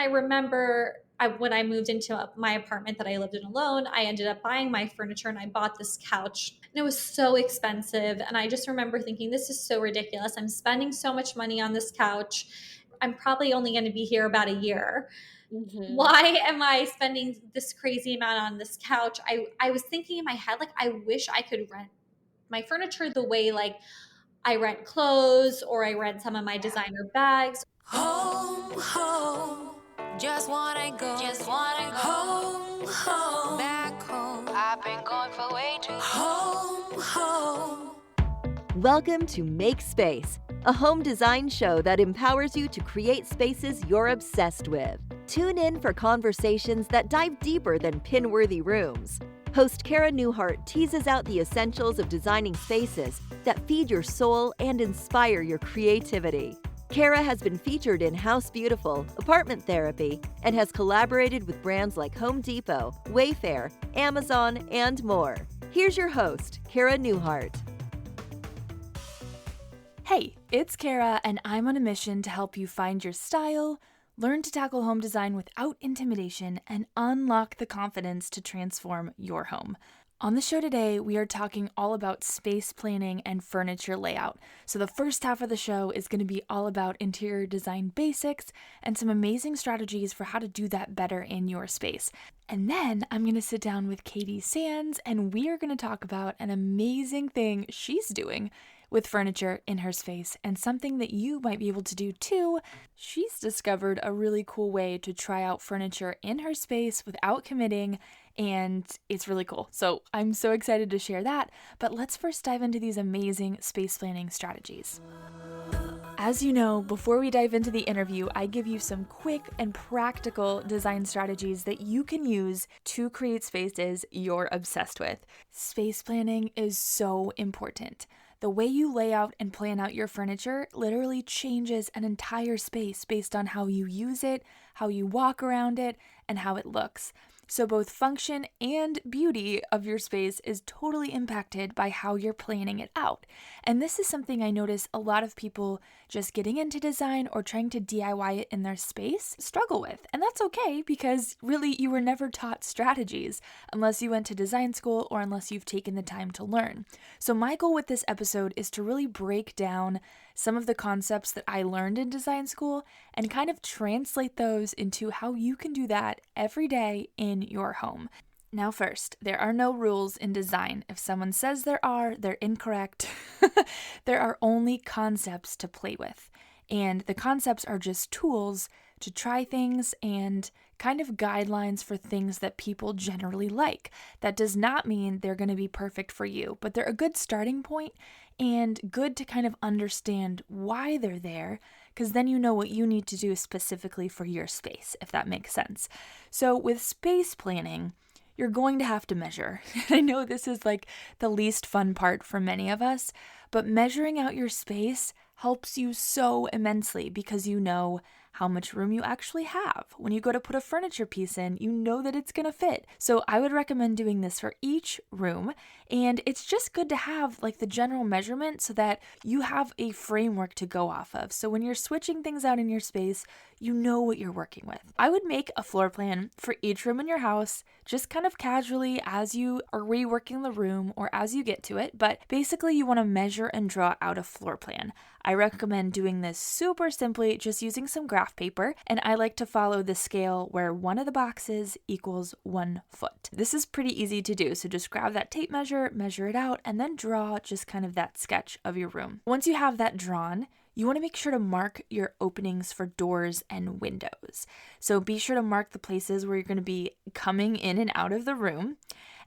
I remember when I moved into my apartment that I lived in alone, I ended up buying my furniture and I bought this couch and it was so expensive. And I just remember thinking, this is so ridiculous. I'm spending so much money on this couch. I'm probably only going to be here about a year. Mhm. Why am I spending this crazy amount on this couch? I was thinking in my head, like, I wish I could rent my furniture the way like I rent clothes or I rent some of my designer bags. Home, home, just wanna go home, home, back home. I've been gone for way too home, home. Welcome to Make Space, a home design show that empowers you to create spaces you're obsessed with. Tune in for conversations that dive deeper than pin-worthy rooms. Host Cara Newhart teases out the essentials of designing spaces that feed your soul and inspire your creativity. Cara has been featured in House Beautiful, Apartment Therapy, and has collaborated with brands like Home Depot, Wayfair, Amazon, and more. Here's your host, Cara Newhart. Hey, it's Cara, and I'm on a mission to help you find your style, learn to tackle home design without intimidation, and unlock the confidence to transform your home. On the show today, we are talking all about space planning and furniture layout. So the first half of the show is going to be all about interior design basics and some amazing strategies for how to do that better in your space. And then I'm going to sit down with Katie Sands, and we are going to talk about an amazing thing she's doing with furniture in her space and something that you might be able to do too. She's discovered a really cool way to try out furniture in her space without committing, and it's really cool. So I'm so excited to share that, but let's first dive into these amazing space planning strategies. As you know, before we dive into the interview, I give you some quick and practical design strategies that you can use to create spaces you're obsessed with. Space planning is so important. The way you lay out and plan out your furniture literally changes an entire space based on how you use it, how you walk around it, and how it looks. So both function and beauty of your space is totally impacted by how you're planning it out. And this is something I notice a lot of people just getting into design or trying to DIY it in their space struggle with. And that's okay, because really you were never taught strategies unless you went to design school or unless you've taken the time to learn. So my goal with this episode is to really break down some of the concepts that I learned in design school and kind of translate those into how you can do that every day in your home. Now first, there are no rules in design. If someone says there are, they're incorrect. There are only concepts to play with. And the concepts are just tools to try things and kind of guidelines for things that people generally like. That does not mean they're going to be perfect for you, but they're a good starting point and good to kind of understand why they're there, because then you know what you need to do specifically for your space, if that makes sense. So with space planning, you're going to have to measure. I know this is like the least fun part for many of us, but measuring out your space helps you so immensely because you know how much room you actually have. When you go to put a furniture piece in, you know that it's gonna fit. So I would recommend doing this for each room, and it's just good to have like the general measurement so that you have a framework to go off of. So when you're switching things out in your space, you know what you're working with. I would make a floor plan for each room in your house, just kind of casually as you are reworking the room or as you get to it, but basically you wanna measure and draw out a floor plan. I recommend doing this super simply, just using some graph paper, and I like to follow the scale where one of the boxes equals 1 foot. This is pretty easy to do, so just grab that tape measure, measure it out, and then draw just kind of that sketch of your room. Once you have that drawn, you want to make sure to mark your openings for doors and windows. So be sure to mark the places where you're going to be coming in and out of the room.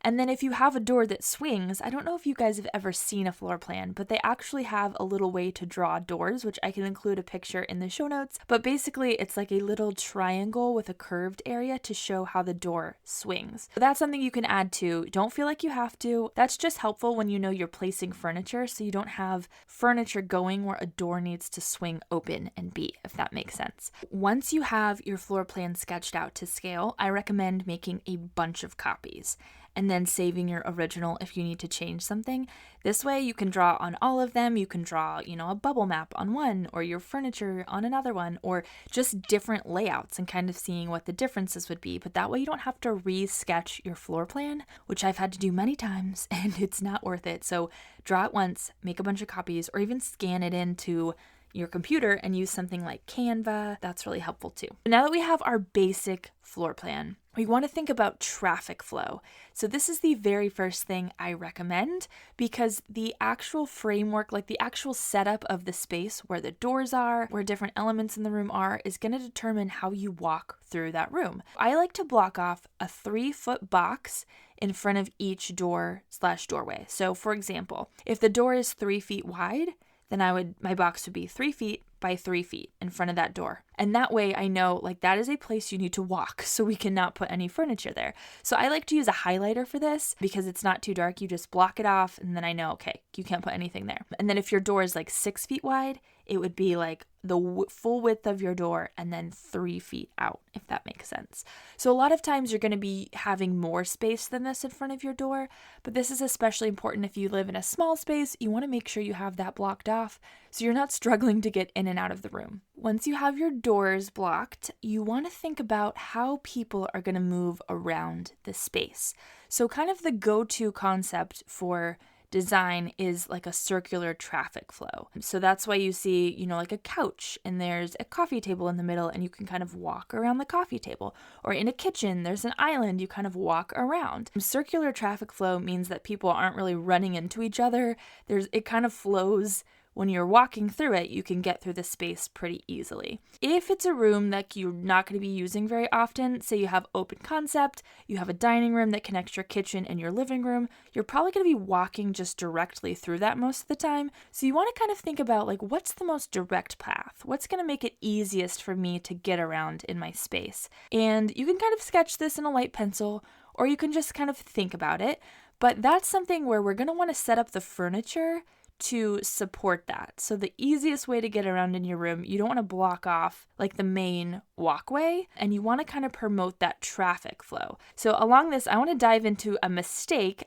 And then if you have a door that swings, I don't know if you guys have ever seen a floor plan, but they actually have a little way to draw doors, which I can include a picture in the show notes. But basically, it's like a little triangle with a curved area to show how the door swings. So that's something you can add to. Don't feel like you have to. That's just helpful when you know you're placing furniture, so you don't have furniture going where a door needs to swing open and be, if that makes sense. Once you have your floor plan sketched out to scale, I recommend making a bunch of copies. and then saving your original if you need to change something. This way you can draw on all of them. You can draw, a bubble map on one, or your furniture on another one, or just different layouts and kind of seeing what the differences would be. But that way you don't have to re-sketch your floor plan, which I've had to do many times and it's not worth it. So draw it once, make a bunch of copies, or even scan it into your computer and use something like Canva. That's really helpful too. Now that we have our basic floor plan, we want to think about traffic flow. So this is the very first thing I recommend, because the actual framework, like the actual setup of the space, where the doors are, where different elements in the room are, is going to determine how you walk through that room. I like to block off a 3-foot box in front of each door/doorway. So for example, if the door is 3 feet wide, then my box would be 3 feet by 3 feet in front of that door. And that way I know that is a place you need to walk, so we cannot put any furniture there. So I like to use a highlighter for this because it's not too dark. You just block it off and then I know, okay, you can't put anything there. And then if your door is 6 feet wide, it would be the full width of your door and then 3 feet out, if that makes sense. So a lot of times you're going to be having more space than this in front of your door, but this is especially important if you live in a small space. You want to make sure you have that blocked off so you're not struggling to get in and out of the room. Once you have your doors blocked, you want to think about how people are going to move around the space. So kind of the go-to concept for design is a circular traffic flow. So that's why you see, a couch and there's a coffee table in the middle and you can kind of walk around the coffee table. Or in a kitchen, there's an island, you kind of walk around. Circular traffic flow means that people aren't really running into each other. It kind of flows. When you're walking through it, you can get through the space pretty easily. If it's a room that you're not going to be using very often, say you have open concept, you have a dining room that connects your kitchen and your living room, you're probably going to be walking just directly through that most of the time. So you want to kind of think about what's the most direct path? What's going to make it easiest for me to get around in my space? And you can kind of sketch this in a light pencil, or you can just kind of think about it. But that's something where we're going to want to set up the furniture to support that. So the easiest way to get around in your room, you don't want to block off the main walkway, and you want to kind of promote that traffic flow. So along this, I want to dive into a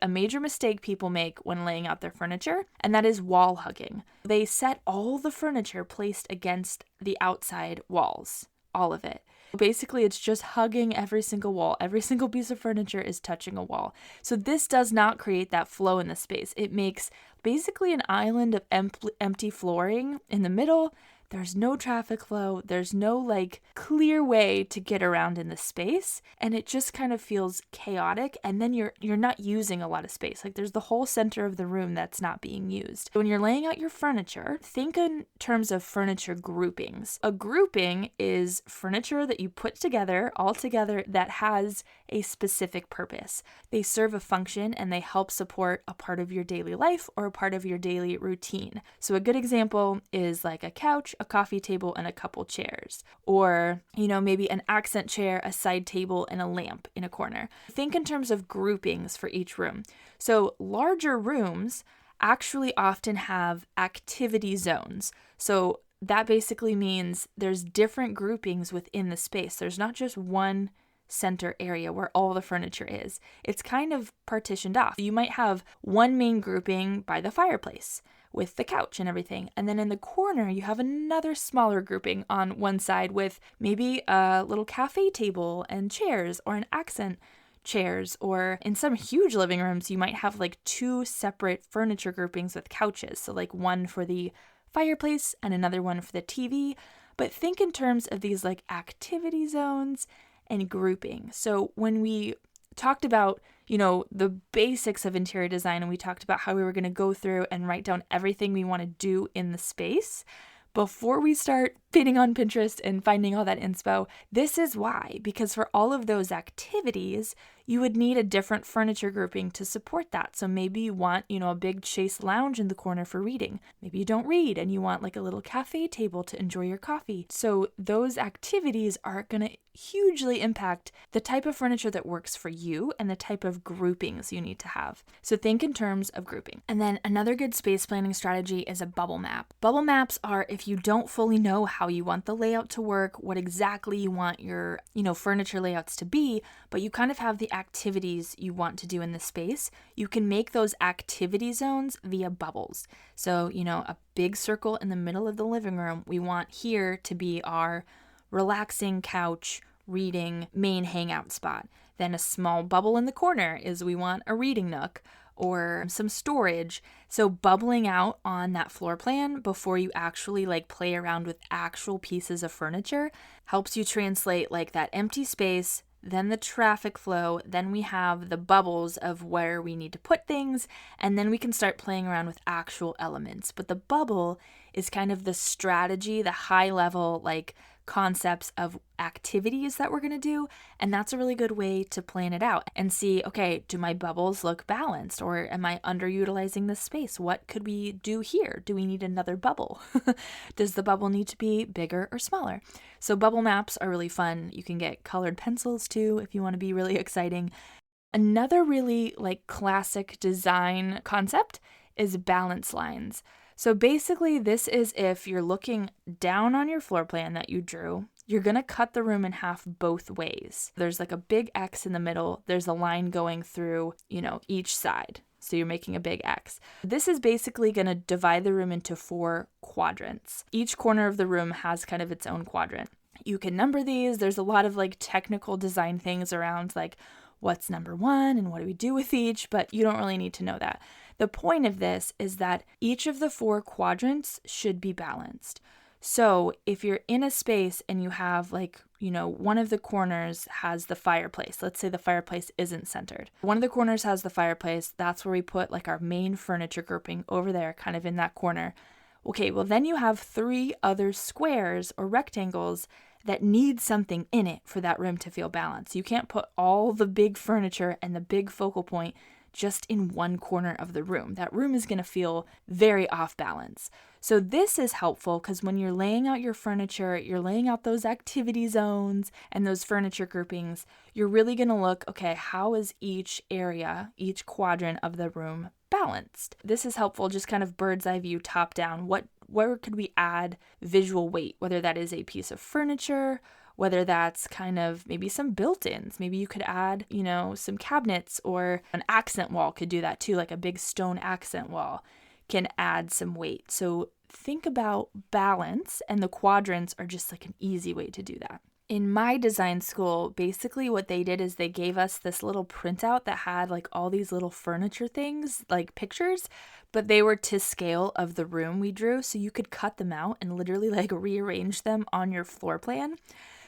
major mistake people make when laying out their furniture, and that is wall hugging. They set all the furniture placed against the outside walls, all of it. Basically, it's just hugging every single wall. Every single piece of furniture is touching a wall. So this does not create that flow in the space. It makes basically an island of empty flooring in the middle. There's no traffic flow. There's no clear way to get around in the space. And it just kind of feels chaotic. And then you're not using a lot of space. There's the whole center of the room that's not being used. When you're laying out your furniture, think in terms of furniture groupings. A grouping is furniture that you put together, all together, that has a specific purpose. They serve a function and they help support a part of your daily life or a part of your daily routine. So a good example is a couch, a coffee table, and a couple chairs. Or, maybe an accent chair, a side table, and a lamp in a corner. Think in terms of groupings for each room. So larger rooms actually often have activity zones. So that basically means there's different groupings within the space. There's not just one center area where all the furniture is. It's kind of partitioned off. You might have one main grouping by the fireplace with the couch and everything. And then in the corner, you have another smaller grouping on one side with maybe a little cafe table and chairs, or an accent chairs. Or in some huge living rooms, you might have 2 separate furniture groupings with couches. So one for the fireplace and another one for the TV. But think in terms of these activity zones and grouping. So when we talked about, the basics of interior design, and we talked about how we were going to go through and write down everything we want to do in the space, before we start bidding on Pinterest and finding all that inspo, this is why. Because for all of those activities, you would need a different furniture grouping to support that. So maybe you want, a big chaise lounge in the corner for reading. Maybe you don't read and you want a little cafe table to enjoy your coffee. So those activities are going to hugely impact the type of furniture that works for you and the type of groupings you need to have. So think in terms of grouping. And then another good space planning strategy is a bubble map. Bubble maps are if you don't fully know how you want the layout to work, what exactly you want your, furniture layouts to be, but you kind of have the activities you want to do in the space, you can make those activity zones via bubbles. So, a big circle in the middle of the living room, we want here to be our relaxing couch, reading, main hangout spot. Then a small bubble in the corner is we want a reading nook or some storage. So bubbling out on that floor plan before you actually play around with actual pieces of furniture helps you translate that empty space, then the traffic flow, then we have the bubbles of where we need to put things, and then we can start playing around with actual elements. But the bubble is kind of the strategy, the high level concepts of activities that we're going to do, and that's a really good way to plan it out and see, okay, do my bubbles look balanced, or am I underutilizing the space? What could we do here? Do we need another bubble? Does the bubble need to be bigger or smaller? So bubble maps are really fun. You can get colored pencils too if you want to be really exciting. Another really classic design concept is balance lines. So basically, this is if you're looking down on your floor plan that you drew, you're going to cut the room in half both ways. There's a big X in the middle. There's a line going through, each side. So you're making a big X. This is basically going to divide the room into 4 quadrants. Each corner of the room has kind of its own quadrant. You can number these. There's a lot of technical design things around what's number 1 and what do we do with each, but you don't really need to know that. The point of this is that each of the 4 quadrants should be balanced. So if you're in a space and you have one of the corners has the fireplace, let's say the fireplace isn't centered. One of the corners has the fireplace, that's where we put our main furniture grouping over there, kind of in that corner. Okay, well then you have 3 other squares or rectangles that need something in it for that room to feel balanced. You can't put all the big furniture and the big focal point just in one corner of the room. That room is going to feel very off balance. So this is helpful because when you're laying out your furniture, you're laying out those activity zones and those furniture groupings, you're really going to look, okay, how is each area, each quadrant of the room balanced? This is helpful, just kind of bird's eye view, top down. Where could we add visual weight, whether that is a piece of furniture, whether that's kind of maybe some built-ins. Maybe you could add, some cabinets, or an accent wall could do that too, a big stone accent wall can add some weight. So think about balance, and the quadrants are just an easy way to do that. In my design school, basically what they did is they gave us this little printout that had all these little furniture things, pictures, but they were to scale of the room we drew. So you could cut them out and literally rearrange them on your floor plan.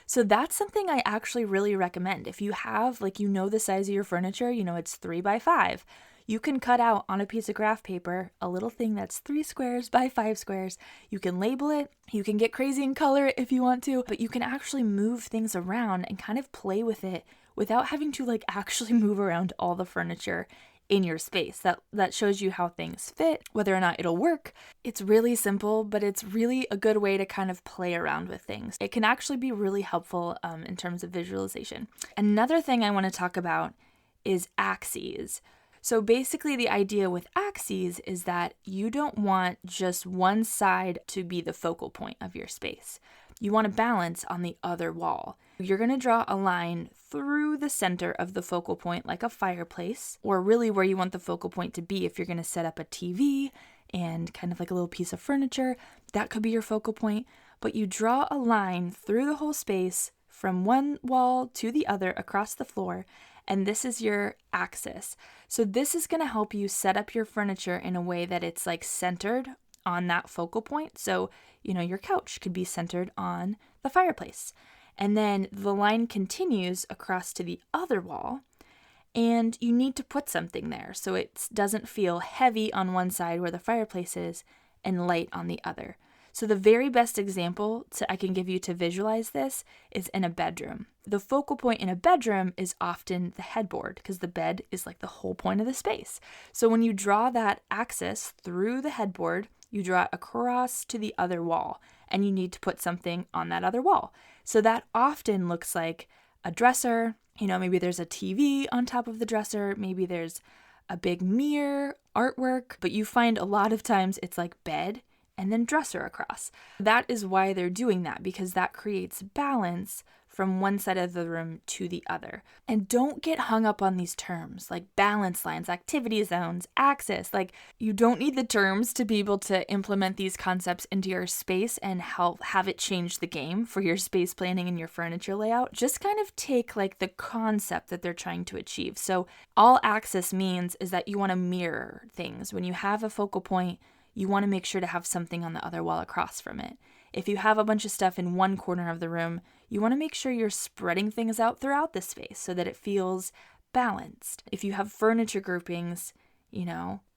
So that's something I actually really recommend. If you have, the size of your furniture, it's 3 by 5. You can cut out on a piece of graph paper a little thing that's 3 squares by 5 squares. You can label it. You can get crazy and color it if you want to, but you can actually move things around and kind of play with it without having to actually move around all the furniture in your space. That shows you how things fit, whether or not it'll work. It's really simple, but it's really a good way to kind of play around with things. It can actually be really helpful in terms of visualization. Another thing I want to talk about is axes. So basically the idea with axes is that you don't want just one side to be the focal point of your space. You want to balance on the other wall. You're going to draw a line through the center of the focal point like a fireplace, or really where you want the focal point to be if you're going to set up a TV and kind of a little piece of furniture. That could be your focal point, but you draw a line through the whole space from one wall to the other across the floor, and this is your axis. So this is going to help you set up your furniture in a way that it's centered on that focal point. So, your couch could be centered on the fireplace. And then the line continues across to the other wall, and you need to put something there so it doesn't feel heavy on one side where the fireplace is and light on the other. So the very best example I can give you to visualize this is in a bedroom. The focal point in a bedroom is often the headboard because the bed is the whole point of the space. So when you draw that axis through the headboard, you draw it across to the other wall, and you need to put something on that other wall. So that often looks like a dresser. Maybe there's a TV on top of the dresser. Maybe there's a big mirror, artwork, but you find a lot of times it's bed and then dresser across. That is why they're doing that, because that creates balance from one side of the room to the other. And don't get hung up on these terms like balance lines, activity zones, axis. Like, you don't need the terms to be able to implement these concepts into your space and help have it change the game for your space planning and your furniture layout. Just kind of take like the concept that they're trying to achieve. So all axis means is that you want to mirror things. When you have a focal point, you want to make sure to have something on the other wall across from it. If you have a bunch of stuff in one corner of the room, you want to make sure you're spreading things out throughout the space so that it feels balanced. If you have furniture groupings,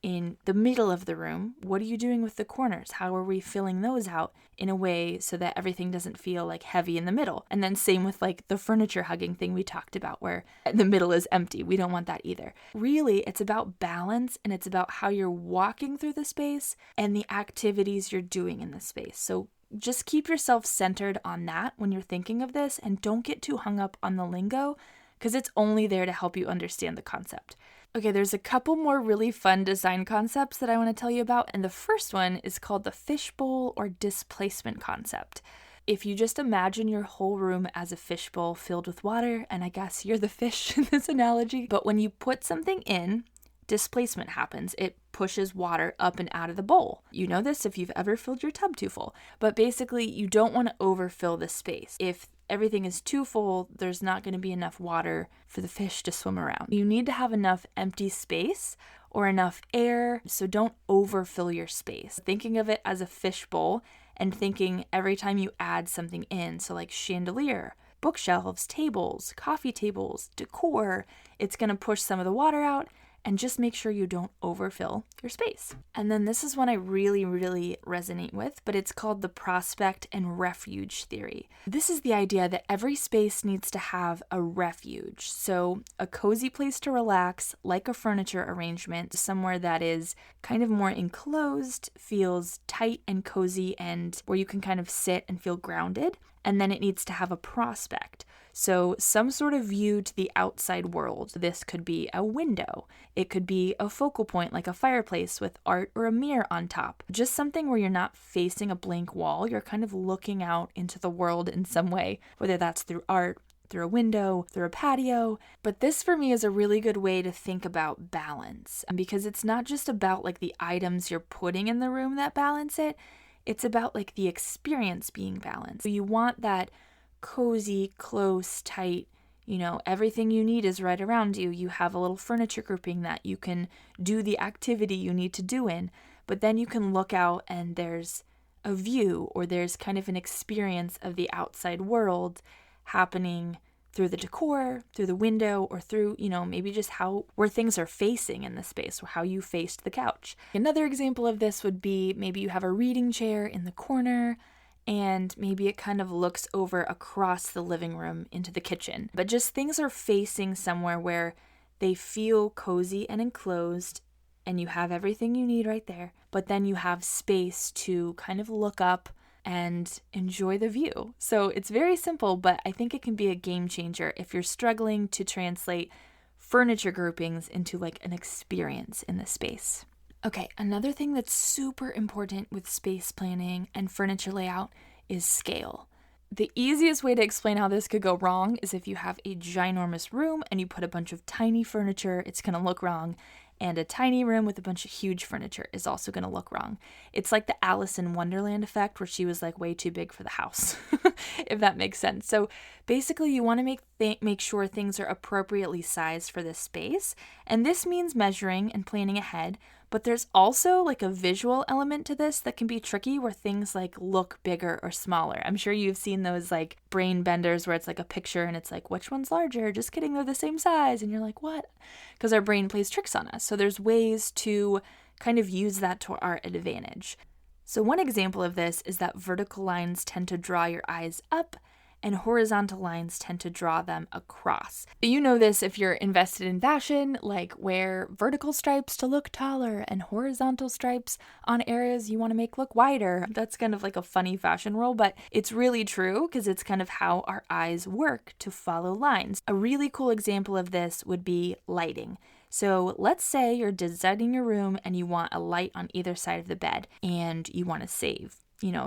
in the middle of the room, what are you doing with the corners? How are we filling those out in a way so that everything doesn't feel like heavy in the middle? And then same with like the furniture hugging thing we talked about where the middle is empty. We don't want that either. Really, it's about balance, and it's about how you're walking through the space and the activities you're doing in the space. So just keep yourself centered on that when you're thinking of this, and don't get too hung up on the lingo because it's only there to help you understand the concept. Okay, there's a couple more really fun design concepts that I want to tell you about, and the first one is called the fishbowl or displacement concept. If you just imagine your whole room as a fishbowl filled with water, and I guess you're the fish in this analogy, but when you put something in, displacement happens. It pushes water up and out of the bowl. You know this if you've ever filled your tub too full. But basically, you don't want to overfill the space. If everything is too full, there's not going to be enough water for the fish to swim around. You need to have enough empty space or enough air, so don't overfill your space. Thinking of it as a fishbowl and thinking every time you add something in, so like chandelier, bookshelves, tables, coffee tables, decor, it's going to push some of the water out, and just make sure you don't overfill your space. And then this is one I really, really resonate with, but it's called the prospect and refuge theory. This is the idea that every space needs to have a refuge. So a cozy place to relax, like a furniture arrangement, somewhere that is kind of more enclosed, feels tight and cozy, and where you can kind of sit and feel grounded. And then it needs to have a prospect. So some sort of view to the outside world. This could be a window. It could be a focal point like a fireplace with art or a mirror on top. Just something where you're not facing a blank wall. You're kind of looking out into the world in some way, whether that's through art, through a window, through a patio. But this for me is a really good way to think about balance, because it's not just about like the items you're putting in the room that balance it. It's about like the experience being balanced. So you want that cozy, close, tight, everything you need is right around you. You have a little furniture grouping that you can do the activity you need to do in, but then you can look out and there's a view or there's kind of an experience of the outside world happening through the decor, through the window, or through, maybe just where things are facing in the space, or how you faced the couch. Another example of this would be maybe you have a reading chair in the corner, and maybe it kind of looks over across the living room into the kitchen. But just things are facing somewhere where they feel cozy and enclosed, and you have everything you need right there. But then you have space to kind of look up and enjoy the view. So it's very simple, but I think it can be a game changer if you're struggling to translate furniture groupings into like an experience in the space. Okay, another thing that's super important with space planning and furniture layout is scale. The easiest way to explain how this could go wrong is if you have a ginormous room and you put a bunch of tiny furniture, it's going to look wrong. And a tiny room with a bunch of huge furniture is also going to look wrong. It's like the Alice in Wonderland effect where she was like way too big for the house, if that makes sense. So basically you want to make sure things are appropriately sized for this space. And this means measuring and planning ahead. But there's also like a visual element to this that can be tricky where things like look bigger or smaller. I'm sure you've seen those like brain benders where it's like a picture and it's like, which one's larger? Just kidding, they're the same size. And you're like, what? Because our brain plays tricks on us. So there's ways to kind of use that to our advantage. So one example of this is that vertical lines tend to draw your eyes up and horizontal lines tend to draw them across. You know this if you're invested in fashion, like wear vertical stripes to look taller and horizontal stripes on areas you want to make look wider. That's kind of like a funny fashion rule, but it's really true because it's kind of how our eyes work to follow lines. A really cool example of this would be lighting. So let's say you're designing your room and you want a light on either side of the bed and you want to save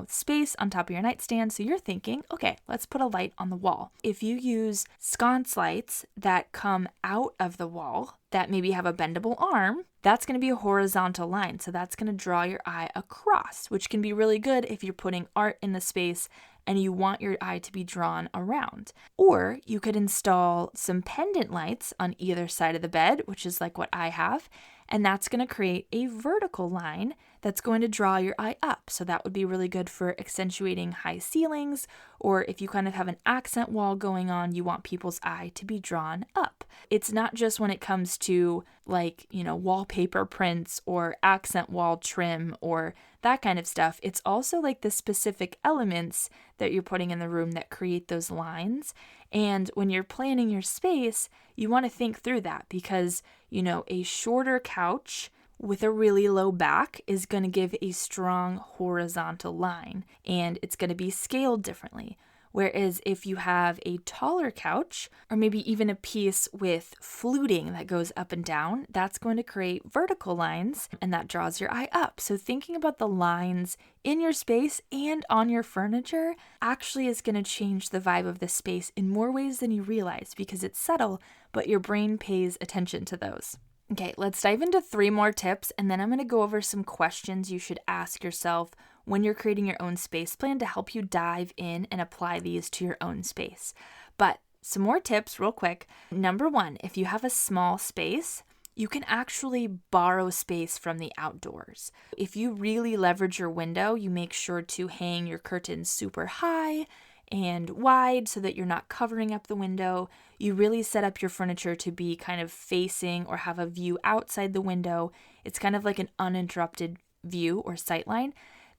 space on top of your nightstand. So you're thinking, okay, let's put a light on the wall. If you use sconce lights that come out of the wall that maybe have a bendable arm, that's going to be a horizontal line. So that's going to draw your eye across, which can be really good if you're putting art in the space and you want your eye to be drawn around. Or you could install some pendant lights on either side of the bed, which is like what I have, and that's going to create a vertical line that's going to draw your eye up. So that would be really good for accentuating high ceilings, or if you kind of have an accent wall going on, you want people's eye to be drawn up. It's not just when it comes to wallpaper prints or accent wall trim or that kind of stuff. It's also like the specific elements that you're putting in the room that create those lines. And when you're planning your space, you want to think through that because, a shorter couch with a really low back is going to give a strong horizontal line, and it's going to be scaled differently. Whereas if you have a taller couch, or maybe even a piece with fluting that goes up and down, that's going to create vertical lines, and that draws your eye up. So thinking about the lines in your space and on your furniture actually is going to change the vibe of the space in more ways than you realize because it's subtle, but your brain pays attention to those. Okay, let's dive into 3 more tips, and then I'm going to go over some questions you should ask yourself when you're creating your own space plan to help you dive in and apply these to your own space. But some more tips real quick. Number 1, if you have a small space, you can actually borrow space from the outdoors. If you really leverage your window, you make sure to hang your curtains super high and wide so that you're not covering up the window. You really set up your furniture to be kind of facing or have a view outside the window. It's kind of like an uninterrupted view or sight line.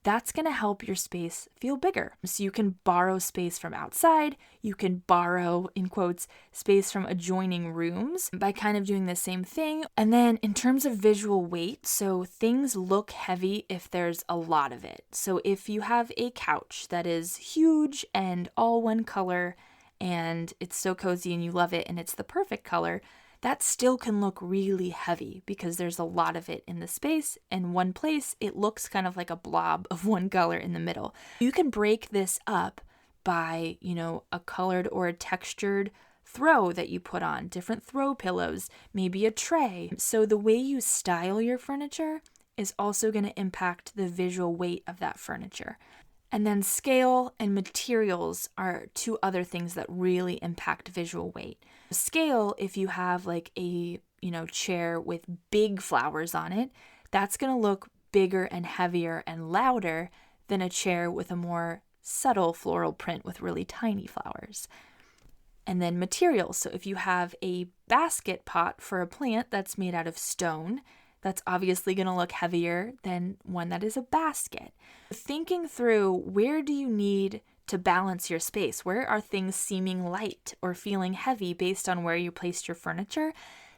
That's going to help your space feel bigger. So you can borrow space from outside. You can borrow, in quotes, space from adjoining rooms by kind of doing the same thing. And then in terms of visual weight, so things look heavy if there's a lot of it. So if you have a couch that is huge and all one color and it's so cozy and you love it and it's the perfect color, that still can look really heavy because there's a lot of it in the space. In one place, it looks kind of like a blob of one color in the middle. You can break this up by, a colored or a textured throw that you put on, different throw pillows, maybe a tray. So the way you style your furniture is also going to impact the visual weight of that furniture. And then scale and materials are 2 other things that really impact visual weight. Scale, if you have like a, chair with big flowers on it, that's going to look bigger and heavier and louder than a chair with a more subtle floral print with really tiny flowers. And then materials. So if you have a basket pot for a plant that's made out of stone, that's obviously going to look heavier than one that is a basket. Thinking through, where do you need to balance your space? Where are things seeming light or feeling heavy based on where you placed your furniture?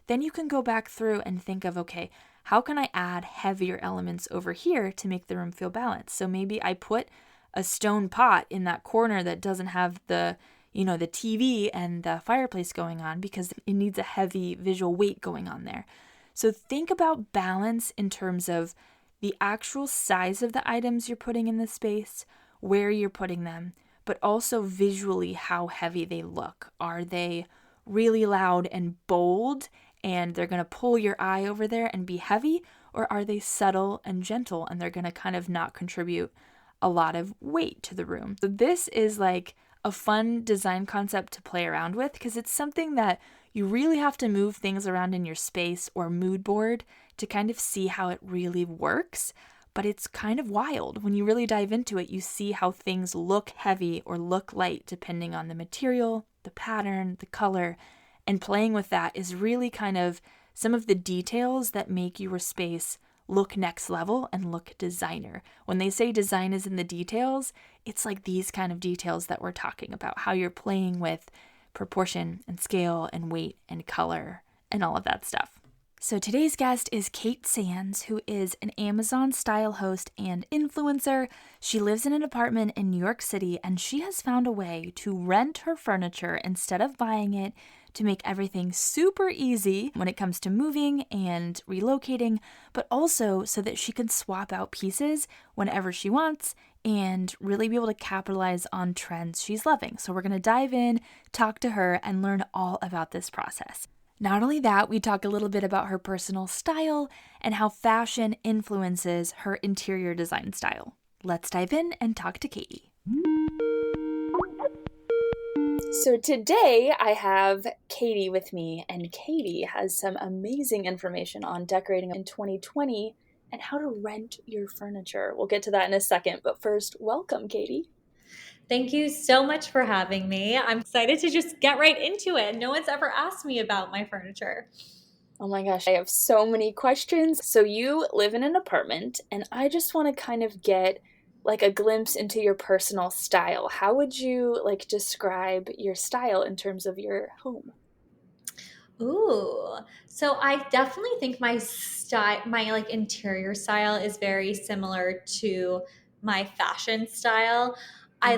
Then you can go back through and think of, okay, how can I add heavier elements over here to make the room feel balanced? So maybe I put a stone pot in that corner that doesn't have the TV and the fireplace going on because it needs a heavy visual weight going on there. So think about balance in terms of the actual size of the items you're putting in the space, where you're putting them, but also visually how heavy they look. Are they really loud and bold and they're going to pull your eye over there and be heavy? Or are they subtle and gentle and they're going to kind of not contribute a lot of weight to the room? So this is like a fun design concept to play around with because it's something that you really have to move things around in your space or mood board to kind of see how it really works. But it's kind of wild. When you really dive into it, you see how things look heavy or look light depending on the material, the pattern, the color. And playing with that is really kind of some of the details that make your space look next level and look designer. When they say design is in the details, it's like these kind of details that we're talking about, how you're playing with proportion and scale and weight and color and all of that stuff. So today's guest is Kate Sands, who is an Amazon style host and influencer. She lives in an apartment in New York City, and she has found a way to rent her furniture instead of buying it to make everything super easy when it comes to moving and relocating, but also so that she can swap out pieces whenever she wants and really be able to capitalize on trends she's loving. So we're going to dive in, talk to her, and learn all about this process. Not only that, we talk a little bit about her personal style and how fashion influences her interior design style. Let's dive in and talk to Katie. So today I have Katie with me, and Katie has some amazing information on decorating in 2020 and how to rent your furniture. We'll get to that in a second, but first, welcome, Katie. Thank you so much for having me. I'm excited to just get right into it. No one's ever asked me about my furniture. Oh my gosh, I have so many questions. So you live in an apartment, and I just want to kind of get like a glimpse into your personal style. How would you like describe your style in terms of your home? Ooh. So I definitely think my style, my like interior style is very similar to my fashion style. I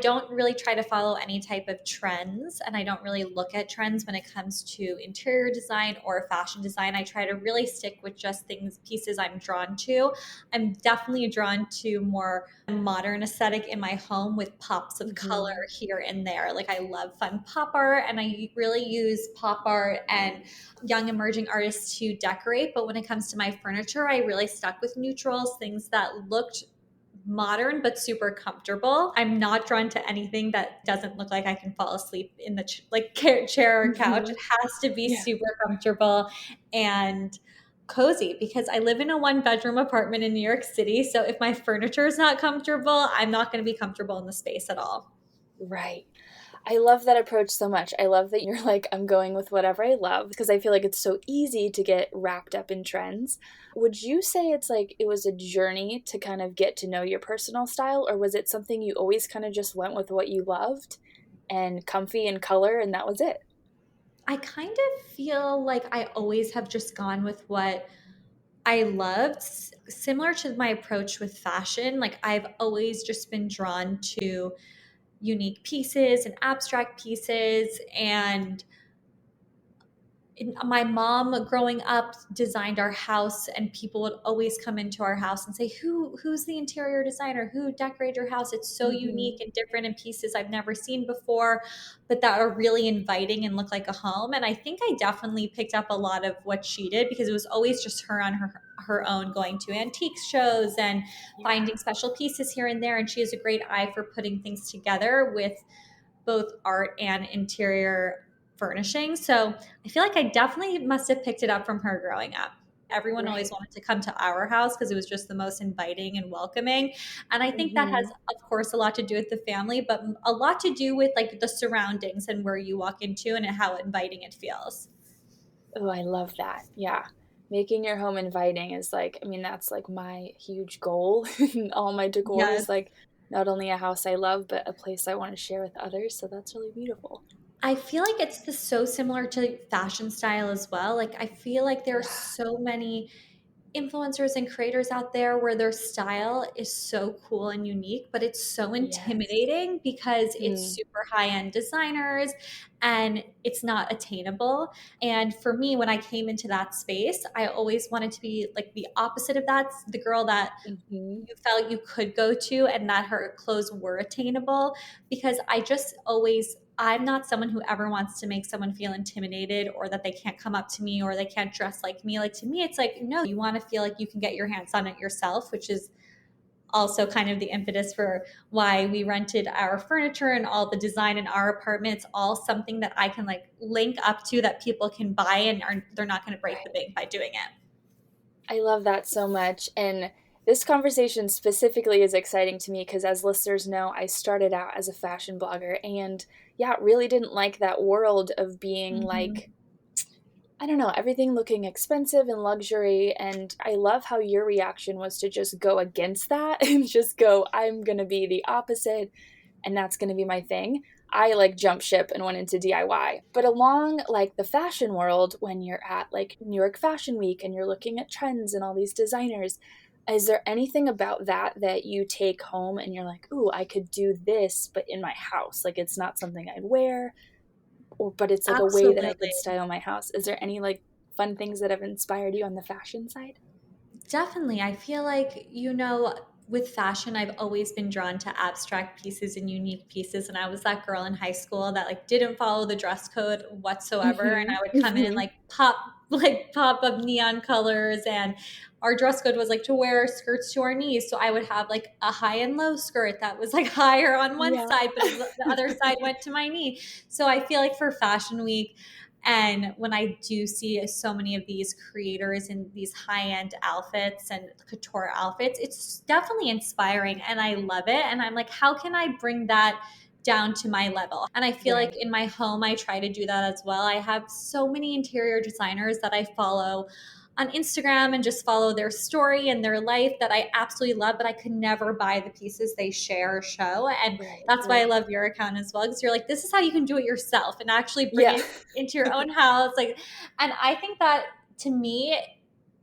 don't really try to follow any type of trends, and I don't really look at trends when it comes to interior design or fashion design. I try to really stick with just pieces I'm drawn to. I'm definitely drawn to more modern aesthetic in my home with pops of color here and there. Like I love fun pop art, and I really use pop art and young emerging artists to decorate. But when it comes to my furniture, I really stuck with neutrals, things that looked modern but super comfortable. I'm not drawn to anything that doesn't look like I can fall asleep in the chair or couch. It has to be super comfortable and cozy because I live in a 1-bedroom apartment in New York City. So if my furniture is not comfortable, I'm not going to be comfortable in the space at all. Right. I love that approach so much. I love that you're like, I'm going with whatever I love because I feel like it's so easy to get wrapped up in trends. Would you say it's like it was a journey to kind of get to know your personal style, or was it something you always kind of just went with what you loved and comfy in color and that was it? I kind of feel like I always have just gone with what I loved. Similar to my approach with fashion, like I've always just been drawn to unique pieces and abstract pieces. And my mom growing up designed our house, and people would always come into our house and say, who's the interior designer, who decorated your house? It's so unique and different, and pieces I've never seen before, but that are really inviting and look like a home. And I think I definitely picked up a lot of what she did because it was always just her on her own, going to antique shows and finding special pieces here and there. And she has a great eye for putting things together with both art and interior furnishing. So I feel like I definitely must have picked it up from her growing up. Everyone always wanted to come to our house because it was just the most inviting and welcoming. And I think that has, of course, a lot to do with the family, but a lot to do with like the surroundings and where you walk into and how inviting it feels. Oh, I love that. Yeah. Making your home inviting is like, I mean, that's like my huge goal. All my decor Yes. is like not only a house I love, but a place I want to share with others. So that's really beautiful. I feel like it's so similar to fashion style as well. Like I feel like there are so many influencers and creators out there where their style is so cool and unique, but it's so intimidating because it's super high-end designers and it's not attainable. And for me, when I came into that space, I always wanted to be like the opposite of that, the girl that you felt you could go to and that her clothes were attainable, because I'm not someone who ever wants to make someone feel intimidated or that they can't come up to me or they can't dress like me. Like to me, it's like, no, you want to feel like you can get your hands on it yourself, which is also kind of the impetus for why we rented our furniture and all the design in our apartment. It's all something that I can like link up to that people can buy and they're not going to break the bank by doing it. I love that so much. And this conversation specifically is exciting to me because, as listeners know, I started out as a fashion blogger and, yeah, really didn't like that world of being like, I don't know, everything looking expensive and luxury. And I love how your reaction was to just go against that and just go, I'm going to be the opposite and that's going to be my thing. I like jumped ship and went into DIY. But along like the fashion world, when you're at like New York Fashion Week and you're looking at trends and all these designers, is there anything about that that you take home and you're like, ooh, I could do this, but in my house? Like it's not something I'd wear, but it's like a way that I could Absolutely. style my house. Is there any like fun things that have inspired you on the fashion side? Definitely. I feel like, with fashion, I've always been drawn to abstract pieces and unique pieces. And I was that girl in high school that like didn't follow the dress code whatsoever. And Mhm. I would come in and Mhm. like pop up neon colors. And our dress code was like to wear skirts to our knees. So I would have like a high and low skirt that was like higher on one Yeah. side, but the other side went to my knee. So I feel like for Fashion Week, and when I do see so many of these creators in these high end outfits and couture outfits, it's definitely inspiring and I love it. And I'm like, how can I bring that down to my level? And I feel like Right. in my home, I try to do that as well. I have so many interior designers that I follow on Instagram and just follow their story and their life that I absolutely love, but I could never buy the pieces they share or show. And Right, that's why I right. love your account as well, because you're like, this is how you can do it yourself and actually bring Yeah. it into your own house. Like, and I think that to me,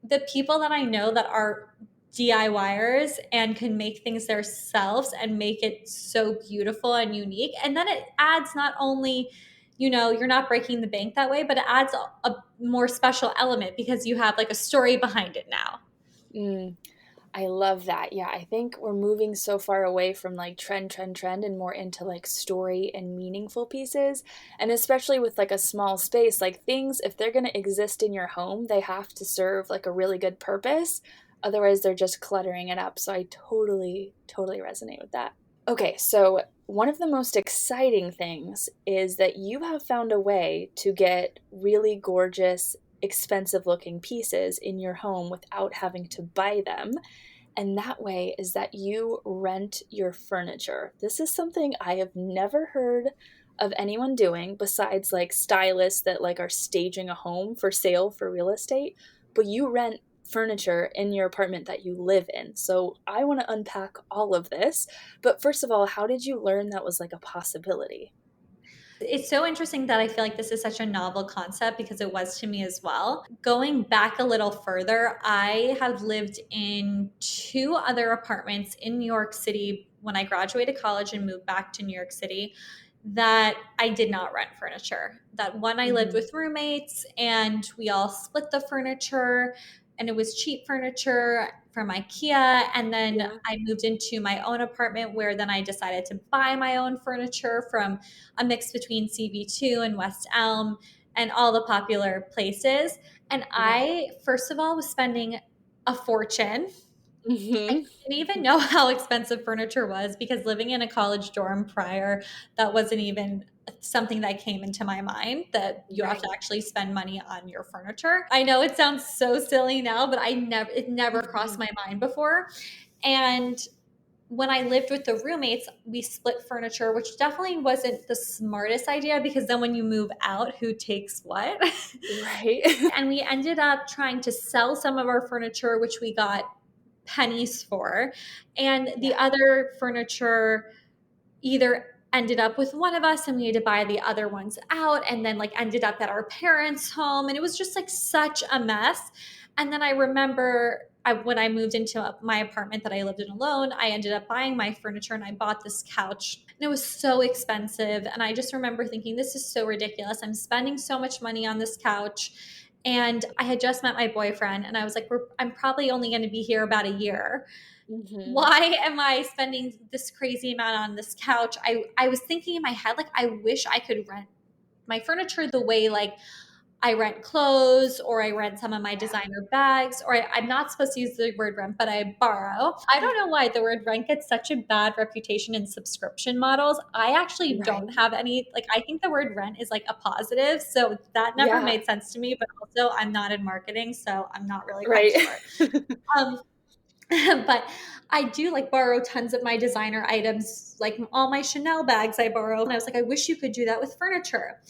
the people that I know that are DIYers and can make things themselves and make it so beautiful and unique. And then it adds not only, you're not breaking the bank that way, but it adds a more special element because you have like a story behind it now. Mm. I love that. Yeah, I think we're moving so far away from like trend and more into like story and meaningful pieces. And especially with like a small space, like things, if they're going to exist in your home, they have to serve like a really good purpose. Otherwise, they're just cluttering it up. So I totally resonate with that. Okay, so one of the most exciting things is that you have found a way to get really gorgeous, expensive looking pieces in your home without having to buy them. And that way is that you rent your furniture. This is something I have never heard of anyone doing besides like stylists that like are staging a home for sale for real estate, but you rent furniture in your apartment that you live in. So I want to unpack all of this. But first of all, how did you learn that was like a possibility? It's so interesting that I feel like this is such a novel concept because it was to me as well. Going back a little further, I have lived in two other apartments in New York City when I graduated college and moved back to New York City that I did not rent furniture. That one I lived Mm-hmm. with roommates and we all split the furniture and it was cheap furniture from IKEA. And then Yeah. I moved into my own apartment where then I decided to buy my own furniture from a mix between CB2 and West Elm and all the popular places. And Yeah. I, first of all, was spending a fortune. I Mm-hmm. didn't even know how expensive furniture was because living in a college dorm prior, that wasn't even something that came into my mind that you have to Right. actually spend money on your furniture. I know it sounds so silly now, but it never crossed Mm-hmm. my mind before. And when I lived with the roommates, we split furniture, which definitely wasn't the smartest idea because then when you move out, who takes what? Right. And we ended up trying to sell some of our furniture, which we got pennies for. And the Yeah. other furniture either ended up with one of us and we had to buy the other ones out and then like ended up at our parents' home. And it was just like such a mess. And then I remember when I moved into my apartment that I lived in alone, I ended up buying my furniture and I bought this couch and it was so expensive. And I just remember thinking, this is so ridiculous. I'm spending so much money on this couch. And I had just met my boyfriend and I was like, I'm probably only going to be here about a year. Mm-hmm. Why am I spending this crazy amount on this couch? I was thinking in my head, like, I wish I could rent my furniture the way like I rent clothes or I rent some of my Yeah. designer bags, or I'm not supposed to use the word rent, but I borrow. I don't know why the word rent gets such a bad reputation in subscription models. I actually don't Right. have any, like, I think the word rent is like a positive. So that never Yeah. made sense to me, but also I'm not in marketing, so I'm not really quite Right. sure. Um, but I do like borrow tons of my designer items, like all my Chanel bags I borrow. And I was like, I wish you could do that with furniture.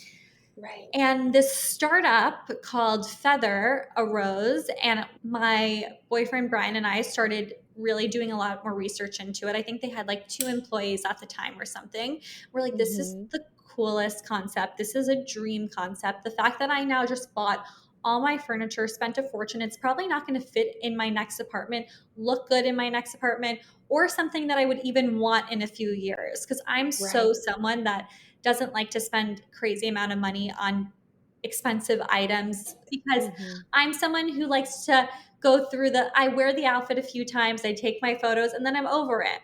Right. And this startup called Feather arose, and my boyfriend Brian and I started really doing a lot more research into it. I think they had like 2 employees at the time or something. We're like, this is Mm-hmm. the coolest concept. This is a dream concept. The fact that I now just bought all my furniture, spent a fortune, it's probably not going to fit in my next apartment, look good in my next apartment, or something that I would even want in a few years. Because I'm so Right. someone that doesn't like to spend crazy amount of money on expensive items because Mm-hmm. I'm someone who likes to I wear the outfit a few times, I take my photos, and then I'm over it.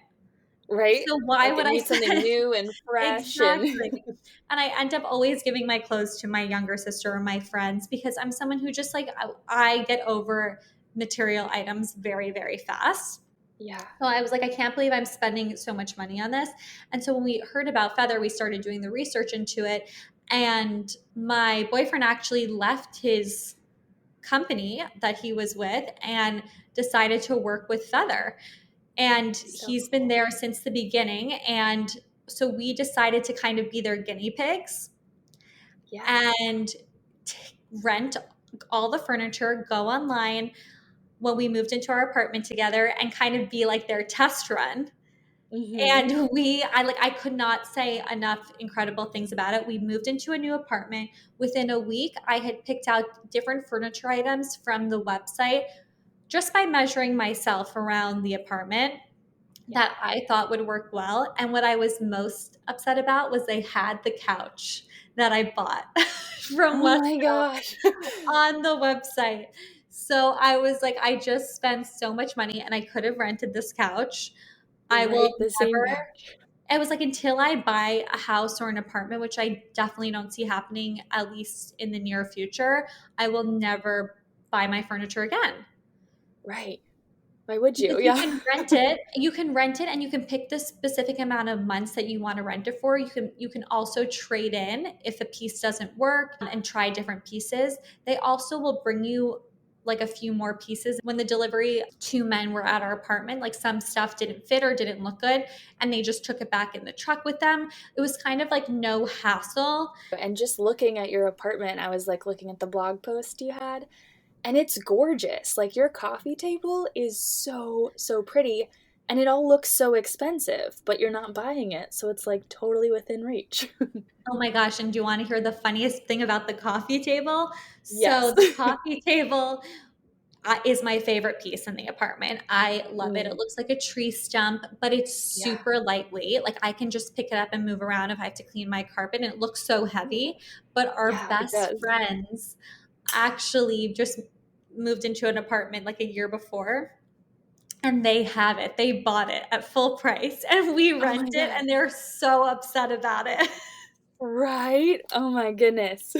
Right? So why Like would it I needs something spend new and fresh and exactly. And I end up always giving my clothes to my younger sister or my friends because I'm someone who just like I get over material items very, very fast. yeah. So I was like, I can't believe I'm spending so much money on this. And so when we heard about Feather, we started doing the research into it. And my boyfriend actually left his company that he was with and decided to work with Feather. And So he's been cool. there since the beginning. And so we decided to kind of be their guinea pigs Yeah. and rent all the furniture, go online when we moved into our apartment together and kind of be like their test run. Mhm. And I could not say enough incredible things about it. We moved into a new apartment. Within a week, I had picked out different furniture items from the website just by measuring myself around the apartment Yeah. that I thought would work well. And what I was most upset about was they had the couch that I bought from Oh my Let's gosh. on the website. So I was like, I just spent so much money and I could have rented this couch. I will Right, the same never, couch. it was like until I buy a house or an apartment, which I definitely don't see happening, at least in the near future, I will never buy my furniture again. Right. Why would Because you? Yeah. you can rent it and you can pick the specific amount of months that you want to rent it for. You can also trade in if a piece doesn't work and try different pieces. They also will bring you like a few more pieces. When the delivery, two men were at our apartment, like some stuff didn't fit or didn't look good, and they just took it back in the truck with them. It was kind of like no hassle. And just looking at your apartment, I was like looking at the blog post you had, and it's gorgeous. Like your coffee table is so, so pretty, and it all looks so expensive, but you're not buying it, so it's like totally within reach. Oh my gosh, and do you want to hear the funniest thing about the coffee table? So Yes. the coffee table is my favorite piece in the apartment. I love it. It Mm, looks like a tree stump, but it's yeah. super lightweight. Like I can just pick it up and move around if I have to clean my carpet, and it looks so heavy. But our Yeah, it best does. friends actually just moved into an apartment like a year before. And they have it. They bought it at full price and we Oh rent my it god. and they're so upset about it. Right? Oh my goodness.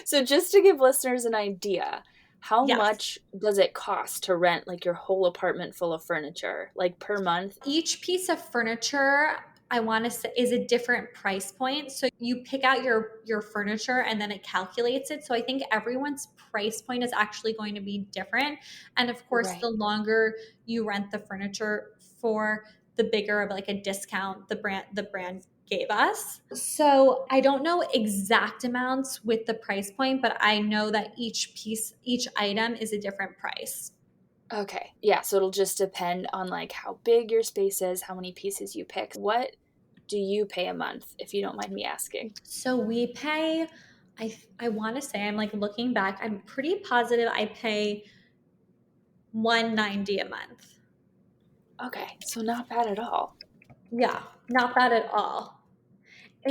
So just to give listeners an idea, how Yes. much does it cost to rent like your whole apartment full of furniture, like per month? Each piece of furniture I want to say is a different price point. So you pick out your furniture and then it calculates it. So I think everyone's price point is actually going to be different. And of course, Right. the longer you rent the furniture for, the bigger of like a discount the brand gave us. So I don't know exact amounts with the price point, but I know that each item is a different price. Okay. Yeah, so it'll just depend on like how big your space is, how many pieces you pick. What do you pay a month, if you don't mind me asking? So we pay, I want to say, I'm like looking back, I'm pretty positive I pay 190 a month. Okay, so not bad at all. Yeah, not bad at all.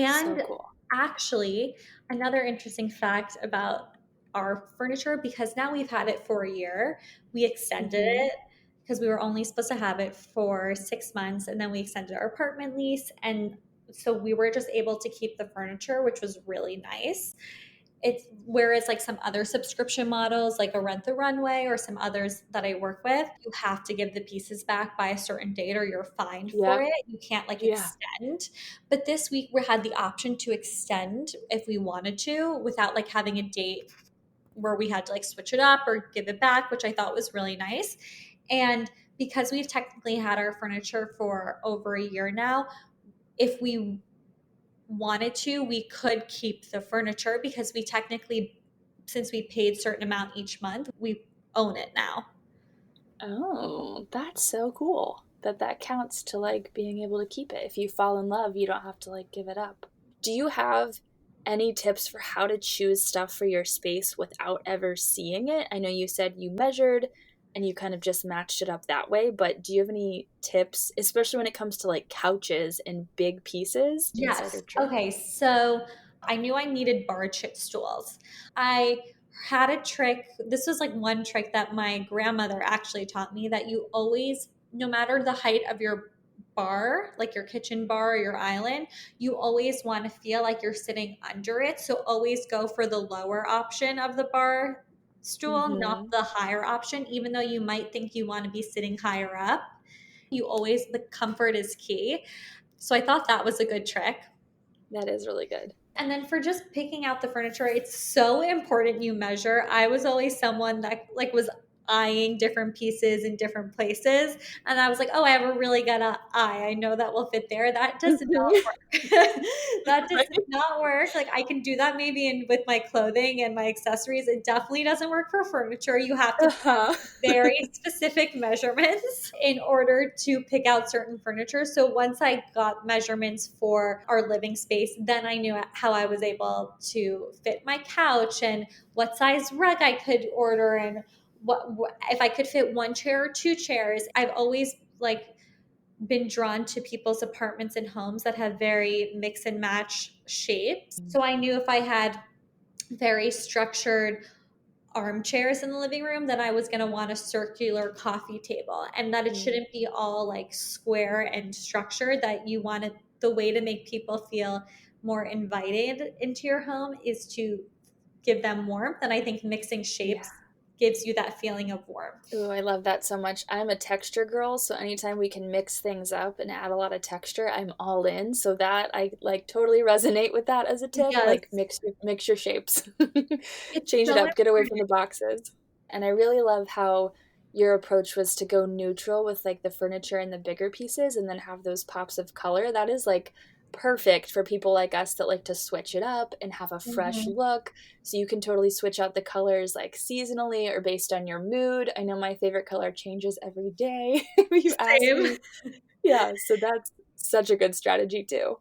So And cool. actually, another interesting fact about our furniture, because now we've had it for a year, we extended Hmm. it because we were only supposed to have it for 6 months, and then we extended our apartment lease. And so we were just able to keep the furniture, which was really nice. It's whereas like some other subscription models, like a Rent the Runway or some others that I work with, you have to give the pieces back by a certain date or you're fined for Yep. it. You can't like Yeah. extend. But this week we had the option to extend if we wanted to without like having a date where we had to like switch it up or give it back, which I thought was really nice. And because we've technically had our furniture for over a year now, if we wanted to, we could keep the furniture because we technically, since we paid certain amount each month, we own it now. Oh, that's so cool that that counts to like being able to keep it. If you fall in love, you don't have to like give it up. Do you have any tips for how to choose stuff for your space without ever seeing it? I know you said you measured and you kind of just matched it up that way, but do you have any tips, especially when it comes to like couches and big pieces, insider Yes. trick? Okay. So I knew I needed bar chip stools. I had a trick. This was like one trick that my grandmother actually taught me, that you always, no matter the height of your bar, like your kitchen bar or your island, you always want to feel like you're sitting under it. So always go for the lower option of the bar stool, not Mm-hmm. the higher option, even though you might think you want to be sitting higher up. You always, the comfort is key. So I thought that was a good trick. That is really good. And then for just picking out the furniture, it's so important you measure. I was always someone that like was eyeing different pieces in different places, and I was like, oh, I have a really good eye, I know that will fit there. That does not Mhm. work. That does Right? not work. Like I can do that maybe in with my clothing and my accessories. It definitely doesn't work for furniture. You have to Uh-huh. very specific measurements in order to pick out certain furniture. So once I got measurements for our living space, then I knew how I was able to fit my couch and what size rug I could order, and what if I could fit one chair or two chairs. I've always like been drawn to people's apartments and homes that have very mix and match shapes. So I knew if I had very structured armchairs in the living room, then I was going to want a circular coffee table, and that it Mm. shouldn't be all like square and structured. That you wanted, the way to make people feel more invited into your home is to give them warmth. And I think mixing Yeah. shapes gives you that feeling of warmth. Ooh, I love that so much. I'm a texture girl, so anytime we can mix things up and add a lot of texture, I'm all in. So that I like totally resonate with that as a tip. Like Yes, mix your shapes. it's Change it so up, get away from important. the boxes. And I really love how your approach was to go neutral with like the furniture and the bigger pieces and then have those pops of color. That is like perfect for people like us that like to switch it up and have a fresh Mhm. look. So you can totally switch out the colors like seasonally or based on your mood. I know my favorite color changes every day if you ask Same. me. Yeah, so that's such a good strategy too.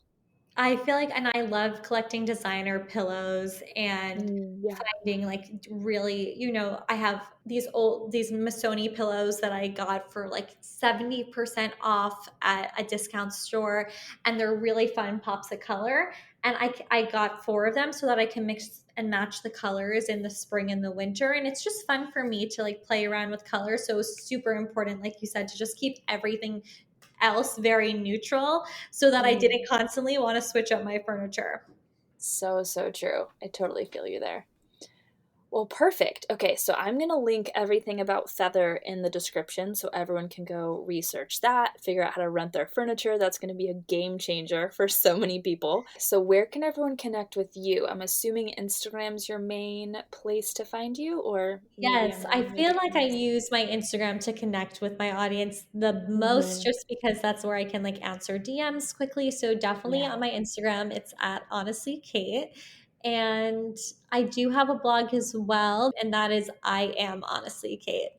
I feel like, and I love collecting designer pillows and Yeah. finding like really, I have these Missoni pillows that I got for like 70% off at a discount store. And they're really fun pops of color. And I got four of them so that I can mix and match the colors in the spring and the winter. And it's just fun for me to like play around with colors. So it's super important, like you said, to just keep everything else very neutral so that I didn't Mm. constantly want to switch up my furniture. So, so true. I totally feel you there. Well, perfect. Okay, so I'm going to link everything about Feather in the description so everyone can go research that, figure out how to rent their furniture. That's going to be a game changer for so many people. So, where can everyone connect with you? I'm assuming Instagram's your main place to find you, or maybe Yes, I'm I wrong. feel Maybe like I someone else. use my Instagram to connect with my audience the most, Mm-hmm. just because that's where I can like answer DMs quickly. So definitely Yeah. on my Instagram, it's at honestly Kate. And I do have a blog as well, and that is I am honestly Kate,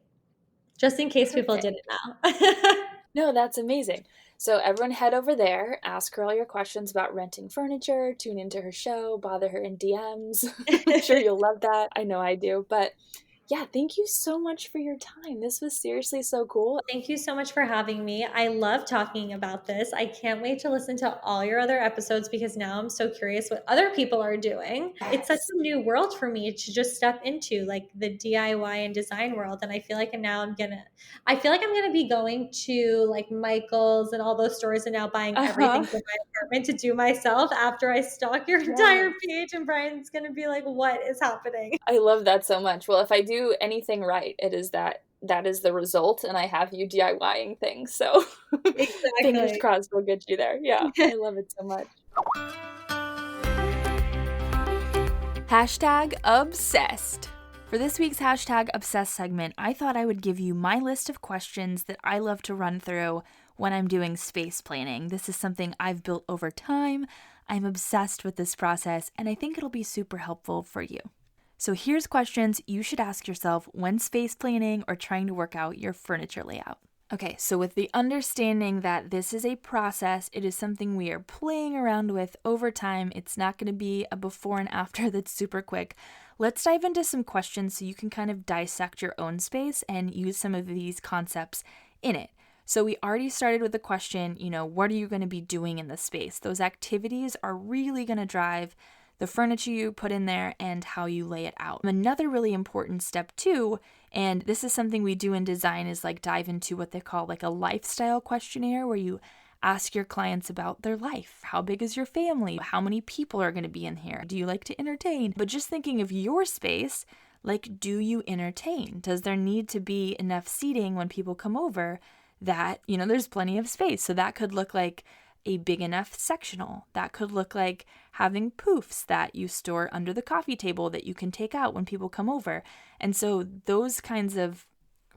just in case people Perfect. didn't know. No, that's amazing. So everyone head over there, ask her all your questions about renting furniture, tune into her show, bother her in DMs. I'm sure you'll love that. I know I do. But yeah, thank you so much for your time. This was seriously so cool. Thank you so much for having me. I love talking about this. I can't wait to listen to all your other episodes because now I'm so curious what other people are doing. It's such Yes. a new world for me to just step into, like the DIY and design world. And I feel like I feel like I'm gonna be going to like Michael's and all those stores and now buying Uh-huh. everything for my apartment to do myself after I stalk your entire Yes. page. And Brian's gonna be like, what is happening? I love that so much. Well, if I do anything right, it is that is the result, and I have you DIYing things. So fingers Exactly. crossed we'll get you there. Yeah, I love it so much. Hashtag obsessed. For this week's hashtag obsessed segment, I thought I would give you my list of questions that I love to run through when I'm doing space planning. This is something I've built over time. I'm obsessed with this process, and I think it'll be super helpful for you. So here's questions you should ask yourself when space planning or trying to work out your furniture layout. Okay, so with the understanding that this is a process, it is something we are playing around with over time. It's not going to be a before and after that's super quick. Let's dive into some questions so you can kind of dissect your own space and use some of these concepts in it. So we already started with the question, what are you going to be doing in the space? Those activities are really going to drive the furniture you put in there, and how you lay it out. Another really important step too, and this is something we do in design, is like dive into what they call like a lifestyle questionnaire, where you ask your clients about their life. How big is your family? How many people are going to be in here? Do you like to entertain? But just thinking of your space, like, do you entertain? Does there need to be enough seating when people come over that, there's plenty of space? So that could look like a big enough sectional. That could look like having poofs that you store under the coffee table that you can take out when people come over. And so those kinds of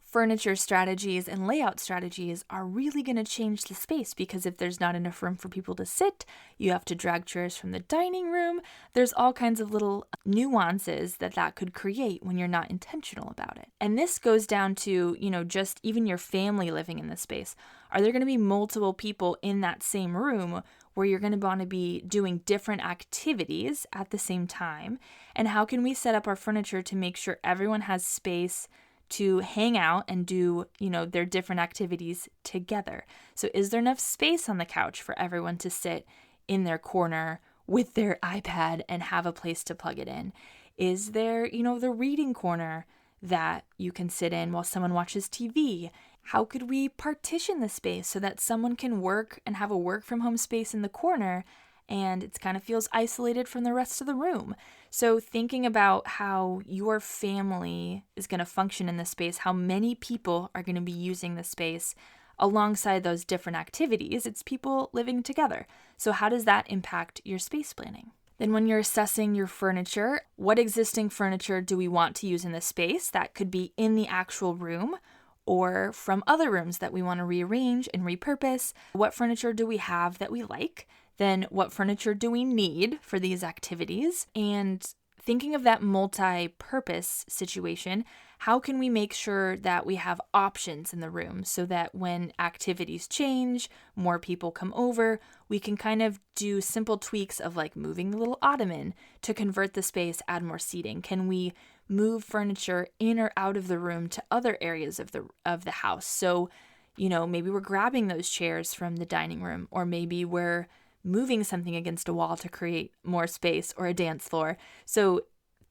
furniture strategies and layout strategies are really going to change the space, because if there's not enough room for people to sit, you have to drag chairs from the dining room. There's all kinds of little nuances that could create when you're not intentional about it. And this goes down to, just even your family living in the space. Are there going to be multiple people in that same room where you're going to want to be doing different activities at the same time? And how can we set up our furniture to make sure everyone has space to hang out and do, their different activities together? So is there enough space on the couch for everyone to sit in their corner with their iPad and have a place to plug it in? Is there, the reading corner that you can sit in while someone watches TV? How could we partition the space so that someone can work and have a work from home space in the corner and it kind of feels isolated from the rest of the room? So thinking about how your family is going to function in the space, how many people are going to be using the space alongside those different activities, it's people living together. So how does that impact your space planning? Then when you're assessing your furniture, what existing furniture do we want to use in the space? That could be in the actual room or from other rooms that we want to rearrange and repurpose. What furniture do we have that we like? Then what furniture do we need for these activities? And thinking of that multi-purpose situation, how can we make sure that we have options in the room so that when activities change, more people come over, we can kind of do simple tweaks of like moving the little ottoman to convert the space, add more seating? Can we move furniture in or out of the room to other areas of the house? So, maybe we're grabbing those chairs from the dining room, or maybe we're moving something against a wall to create more space, or a dance floor. So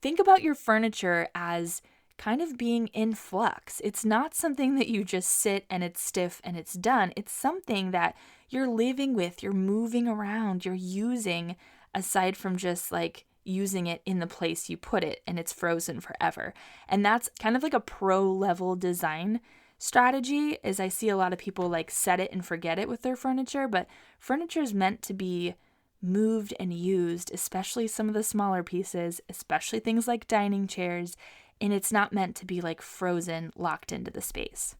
think about your furniture as kind of being in flux. It's not something that you just sit and it's stiff and it's done. It's something that you're living with, you're moving around, you're using, aside from just like using it in the place you put it and it's frozen forever. And that's kind of like a pro level design strategy. Is I see a lot of people like set it and forget it with their furniture, but furniture is meant to be moved and used, especially some of the smaller pieces, especially things like dining chairs, and it's not meant to be like frozen, locked into the space.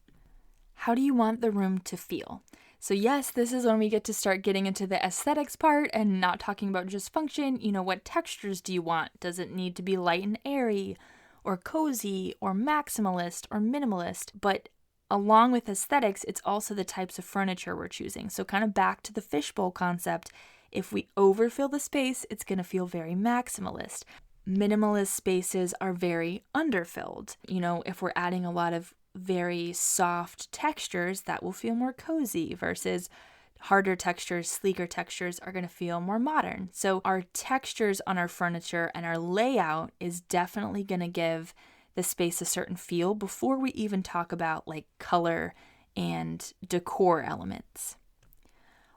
How do you want the room to feel? So yes, this is when we get to start getting into the aesthetics part and not talking about just function. What textures do you want? Does it need to be light and airy, or cozy, or maximalist, or minimalist? But along with aesthetics, it's also the types of furniture we're choosing. So kind of back to the fishbowl concept, if we overfill the space, it's going to feel very maximalist. Minimalist spaces are very underfilled. If we're adding a lot of very soft textures, that will feel more cozy, versus harder textures, sleeker textures are going to feel more modern. So our textures on our furniture and our layout is definitely going to give the space a certain feel before we even talk about like color and decor elements.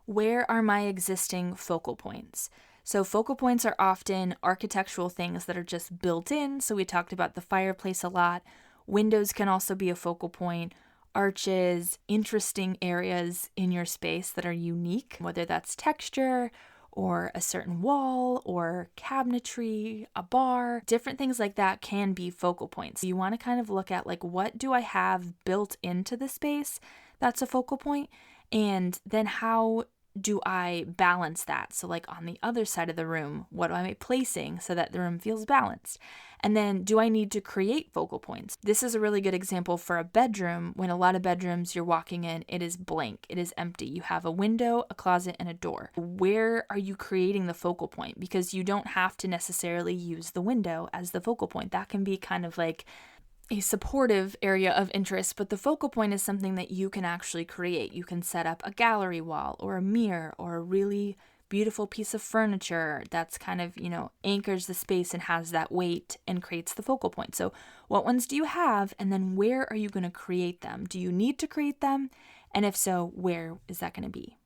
Where are my existing focal points? So focal points are often architectural things that are just built in. So we talked about the fireplace a lot. Windows can also be a focal point. Arches, interesting areas in your space that are unique, whether that's texture or a certain wall or cabinetry, a bar, different things like that can be focal points. You want to kind of look at like, what do I have built into the space that's a focal point? And then how do I balance that? So like on the other side of the room, what am I placing so that the room feels balanced? And then do I need to create focal points? This is a really good example for a bedroom. When a lot of bedrooms you're walking in, it is blank, it is empty. You have a window, a closet, and a door. Where are you creating the focal point? Because you don't have to necessarily use the window as the focal point. That can be kind of like a supportive area of interest, but the focal point is something that you can actually create. You can set up a gallery wall or a mirror or a really beautiful piece of furniture that's kind of, anchors the space and has that weight and creates the focal point. So what ones do you have? And then where are you going to create them? Do you need to create them? And if so, where is that going to be?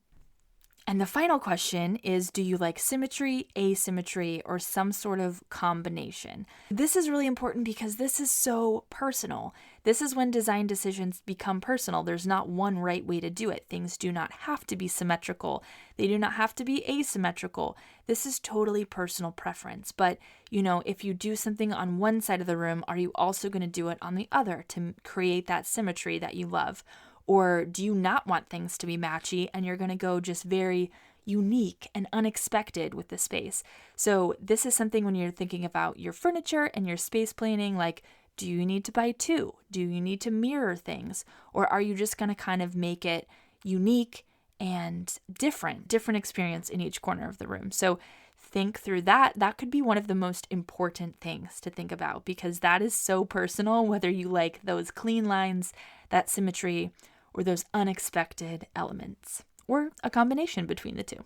And the final question is, do you like symmetry, asymmetry, or some sort of combination? This is really important because this is so personal. This is when design decisions become personal. There's not one right way to do it. Things do not have to be symmetrical. They do not have to be asymmetrical. This is totally personal preference. But, if you do something on one side of the room, are you also going to do it on the other to create that symmetry that you love? Or do you not want things to be matchy and you're going to go just very unique and unexpected with the space? So this is something when you're thinking about your furniture and your space planning, like, do you need to buy two? Do you need to mirror things? Or are you just going to kind of make it unique and different experience in each corner of the room? So think through that. That could be one of the most important things to think about because that is so personal, whether you like those clean lines, that symmetry, or those unexpected elements, or a combination between the two.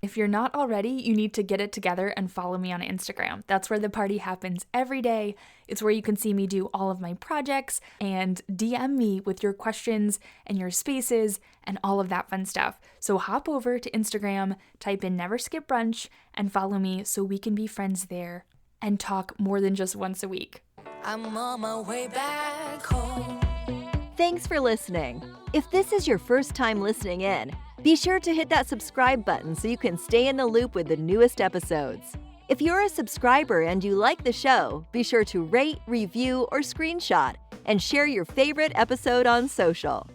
If you're not already, you need to get it together and follow me on Instagram. That's where the party happens every day. It's where you can see me do all of my projects and DM me with your questions and your spaces and all of that fun stuff. So hop over to Instagram, type in Never Skip Brunch, and follow me so we can be friends there and talk more than just once a week. I'm on my way back home. Thanks for listening. If this is your first time listening in, be sure to hit that subscribe button so you can stay in the loop with the newest episodes. If you're a subscriber and you like the show, be sure to rate, review, or screenshot and share your favorite episode on social.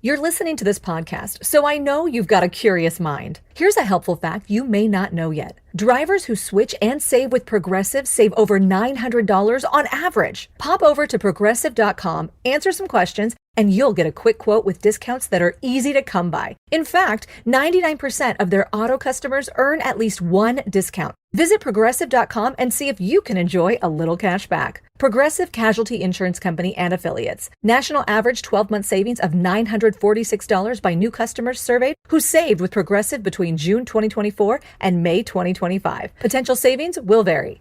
You're listening to this podcast, so I know you've got a curious mind. Here's a helpful fact you may not know yet. Drivers who switch and save with Progressive save over $900 on average. Pop over to Progressive.com, answer some questions, and you'll get a quick quote with discounts that are easy to come by. In fact, 99% of their auto customers earn at least one discount. Visit Progressive.com and see if you can enjoy a little cash back. Progressive Casualty Insurance Company and Affiliates. National average 12-month savings of $946 by new customers surveyed who saved with Progressive between June 2024 and May 2025. Potential savings will vary.